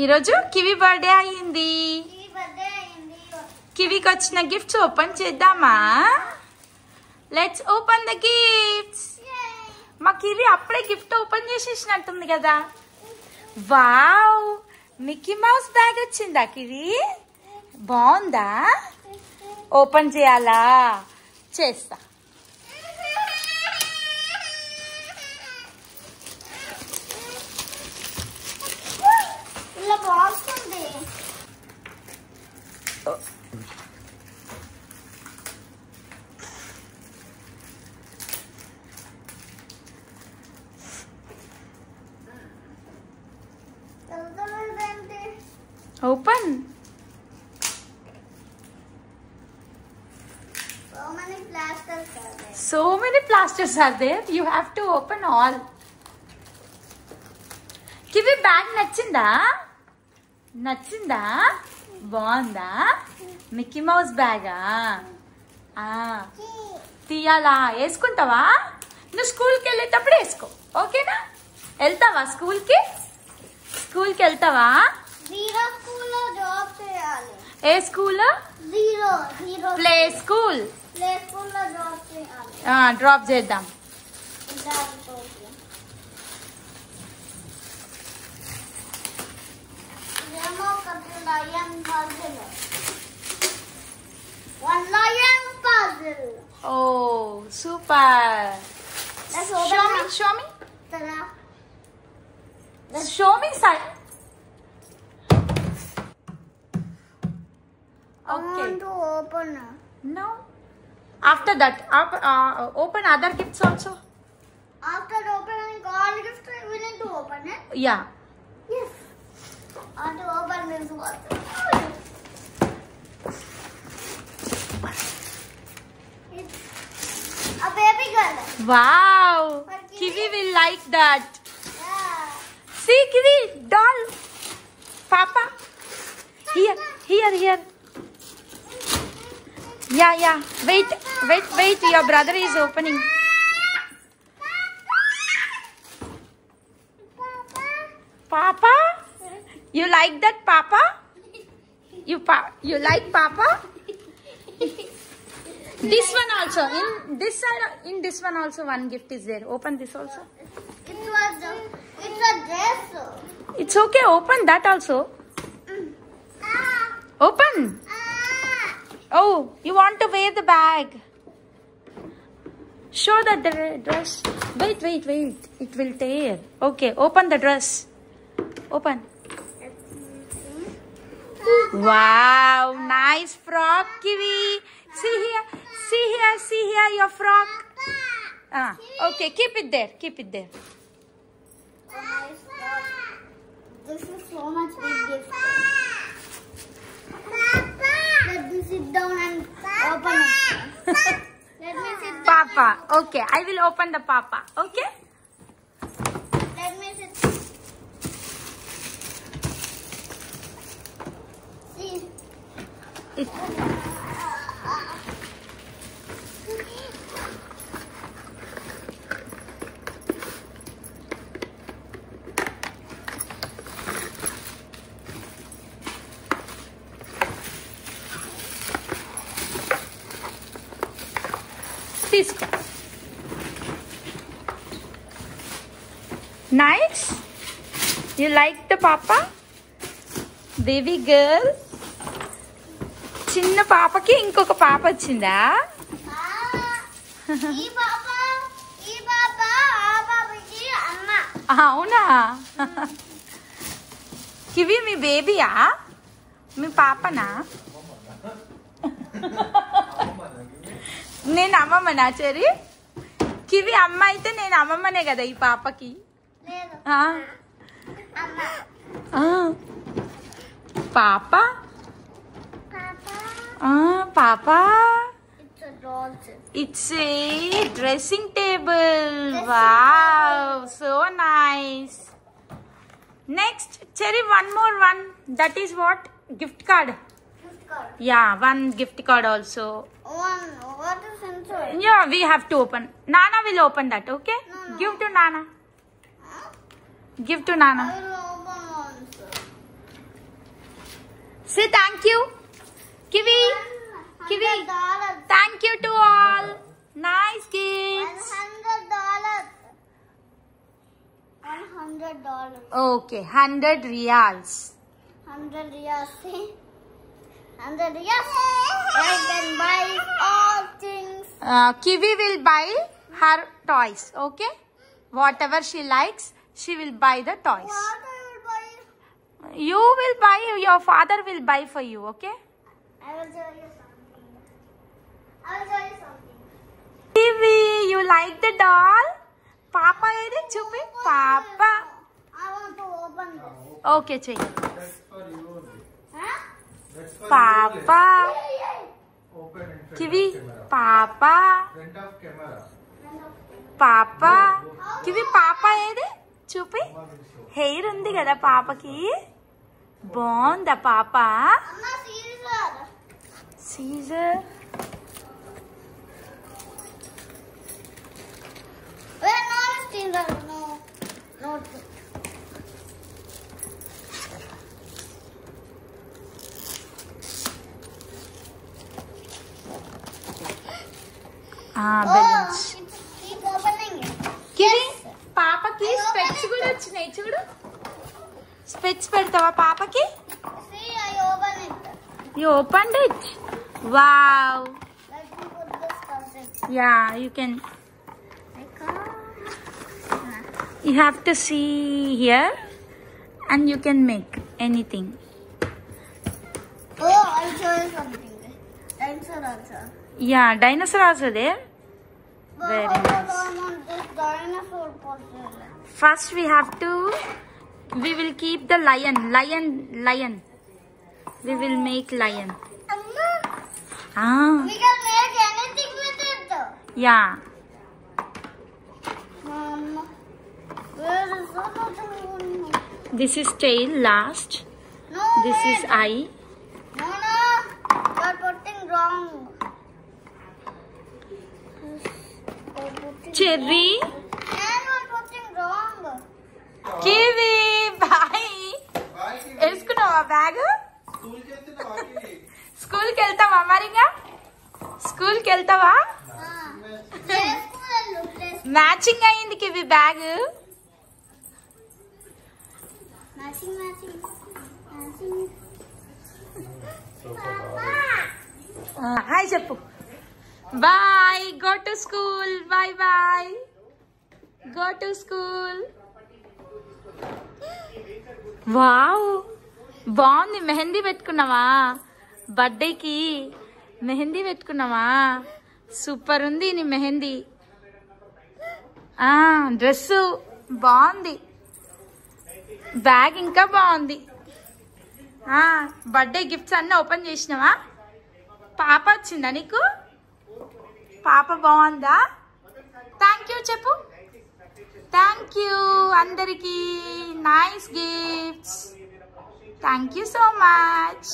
ఈరోజు kiwi birthday అయ్యింది. కివికి వచ్చిన గిఫ్ట్స్ ఓపెన్ చేద్దామా? Let's open the gifts. మా కివి అప్పుడే గిఫ్ట్ ఓపెన్ చేసేసినట్టుంది కదా. వావ్, మిక్కీ మౌస్ బ్యాగ్ వచ్చిందా కివి? బాగుందా? ఓపెన్ చేయాలా? చేస్తా. Open. So many plasters are there. You have to open all. Kiwi bag nachinda? Nachinda? బాగుందా? మిక్కీ మౌస్ బ్యాగా? తీయాలా? వేసుకుంటావా? నువ్వు స్కూల్కి వెళ్ళేటప్పుడు వేసుకో, ఓకేనా? వెళ్తావా స్కూల్కి? స్కూల్కి వెళ్తావా? ఏ స్కూల్? Play school. డ్రాప్ చేద్దాం. Oh, super. Show me. Show me side. Okay. I want to open. No. After that, open other gifts also. After opening all gifts, we need to open it. Yeah. Yes. I want to open this one. It's a baby girl. Wow. Kiwi will like that. Yeah. See, Kiwi, doll. Papa. Here. Yeah. Wait. Your brother is opening. Papa? You like that, Papa? You like Papa? This one also. In this side, in this one also one gift is there. Open this also. It's a dress. It's okay. Open that also. Open. Oh, you want to wear the bag. Show the dress. Wait. It will tear. Okay, open the dress. Open. Wow, nice frock, Kiwi. See here, your frock. Okay, keep it there. This is so much big gift. Let me sit down and open it. Let me sit down. Papa. Okay, I will open the Papa. Okay? Let me sit. See. Nice. You like the Papa? Baby girl. చిన్న పాపకి ఇంకొక పాప వచ్చిందా? ఈ పాప ఆ పాపకి అమ్మ. అవునా? కివి మీ బేబీయా? మీ పాపనా? నేను అమ్మమ్మనా చెరి? కివి అమ్మ అయితే నేను అమ్మమ్మనే కదా ఈ పాపకి. పాపా పాపా it's a dressing table. Wow, so nice. Next cherry, one more. That is what? Gift card. Yeah, one gift card also. What is inside? Yeah, we have to open. Nana will open that, okay? No. Give to Nana. Give to Nana. I will open once. Say thank you. Kiwi. Kiwi. $100. Thank you to all. Nice gifts. $100. Okay, 100 reals. 100 riyals. 100 riyals. I can buy all things. Kiwi will buy her toys. Okay, whatever she likes, she will buy the toys. What I will buy? You will buy. Your father will buy for you. Okay. I will show you something. I will show you something. Kiwi, you like the doll? Papa, edi chupi. Papa. I want to open this. Okay, check. That's for you only. Huh? That's for Papa. you only. Open in front Kiwi. of camera. Papa. Front of camera. Papa. Kiwi, Papa edi chupi. Mama will show. Hair undi kada papaki. Bonda Papa. Amma, Caesar. Caesar. Wait, no, Caesar. No. No. Balloons. Keep opening it. Kiwi పాపకి స్పెట్స్ కూడా వచ్చినాయి చూడు. స్పెట్స్ పెడతావా పాపకి? See, I open it. You opened it. Wow. Let me put this concept. Yeah, you can. I can't. You have to see here and you can make anything. Oh, I'll show you something. Dinosaur also. Yeah, dinosaur also there. But Very how nice. I want this dinosaur puzzle. First we will keep the lion. We will make lion. Amma, Ah, we can make anything with it. yeah. Mama, where is another one? This is tail last. No, This wait. is eye. No, you're putting wrong. You're putting Cherry. And you're putting wrong. Kiwi, bye. Bye, Kiwi. వేసుకున్నావా bag? School కి వెళ్తున్నావా, Kiwi? స్కూల్కి వెళ్తావా మరిగా? స్కూల్కి వెళ్తావా? Matching అయింది కివి బ్యాగ్. Matching. హాయ్ చెప్పు. Bye. Go to school. Bye. Go to school. Wow, బాగుంది. మెహందీ పెట్టుకున్నావా? బర్త్డేకి మెహందీ పెట్టుకున్నావా? సూపర్ ఉంది నీ మెహందీ. డ్రెస్ బాగుంది. బ్యాగ్ ఇంకా బాగుంది. బర్త్డే గిఫ్ట్స్ అన్నీ ఓపెన్ చేసినావా? పాప వచ్చిందా నీకు? పాప బాగుందా? థ్యాంక్ యూ చెప్పు. థ్యాంక్ యూ అందరికీ. Nice gifts. Thank you so much.